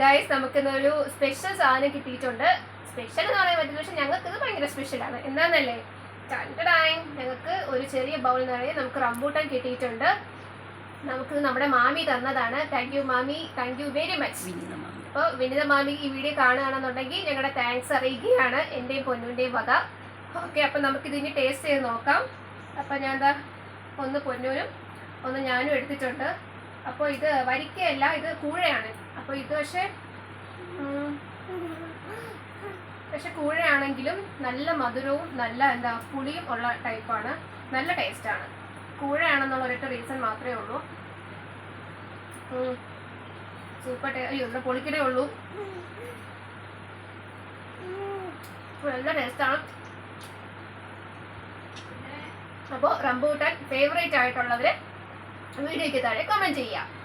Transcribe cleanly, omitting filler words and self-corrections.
Guys നമുക്കിന്നൊരു special സാധനം കിട്ടിയിട്ടുണ്ട്. സ്പെഷ്യൽ എന്ന് പറയാൻ പറ്റില്ല, പക്ഷെ ഞങ്ങൾക്ക് ഇത് ഭയങ്കര സ്പെഷ്യലാണ്. എന്താണെന്നല്ലേ, ഞങ്ങൾക്ക് ഒരു ചെറിയ ബൗൾ നിറയെ നമുക്ക് റംബൂട്ടാൻ കിട്ടിയിട്ടുണ്ട്. നമുക്ക് നമ്മുടെ മാമി തന്നതാണ്. താങ്ക് യു മാമി, താങ്ക് യു വെരി മച്ച്. അപ്പോൾ വിനിത മാമി ഈ വീഡിയോ കാണുകയാണെന്നുണ്ടെങ്കിൽ ഞങ്ങളുടെ താങ്ക്സ് അറിയിക്കുകയാണ് എൻ്റെയും പൊന്നുവിൻ്റെയും വക. ഓക്കെ, അപ്പം നമുക്കിതിന് ടേസ്റ്റ് ചെയ്ത് നോക്കാം. അപ്പം ഞാൻ എന്താ ഒന്ന് പൊന്നൂരും ഒന്ന് ഞാനും എടുത്തിട്ടുണ്ട്. അപ്പോൾ ഇത് വരിക്കയല്ല, ഇത് കൂഴയാണ്. അപ്പോൾ ഇത് പക്ഷെ കൂഴയാണെങ്കിലും നല്ല മധുരവും നല്ല പുളിയും ഉള്ള ടൈപ്പാണ്. നല്ല ടേസ്റ്റാണ്. കൂഴയാണെന്നുള്ള ഒരൊറ്റ റീസൺ മാത്രമേ ഉള്ളൂ. സൂപ്പർ ഇവിടെ പൊളിക്കണേ ഉള്ളൂ. നല്ല ടേസ്റ്റാണ്. അപ്പോൾ റംബൂട്ടാൻ ഫേവറേറ്റ് ആയിട്ടുള്ളവർ വീഡിയോയ്ക്ക് താഴെ കമൻറ്റ് ചെയ്യുക.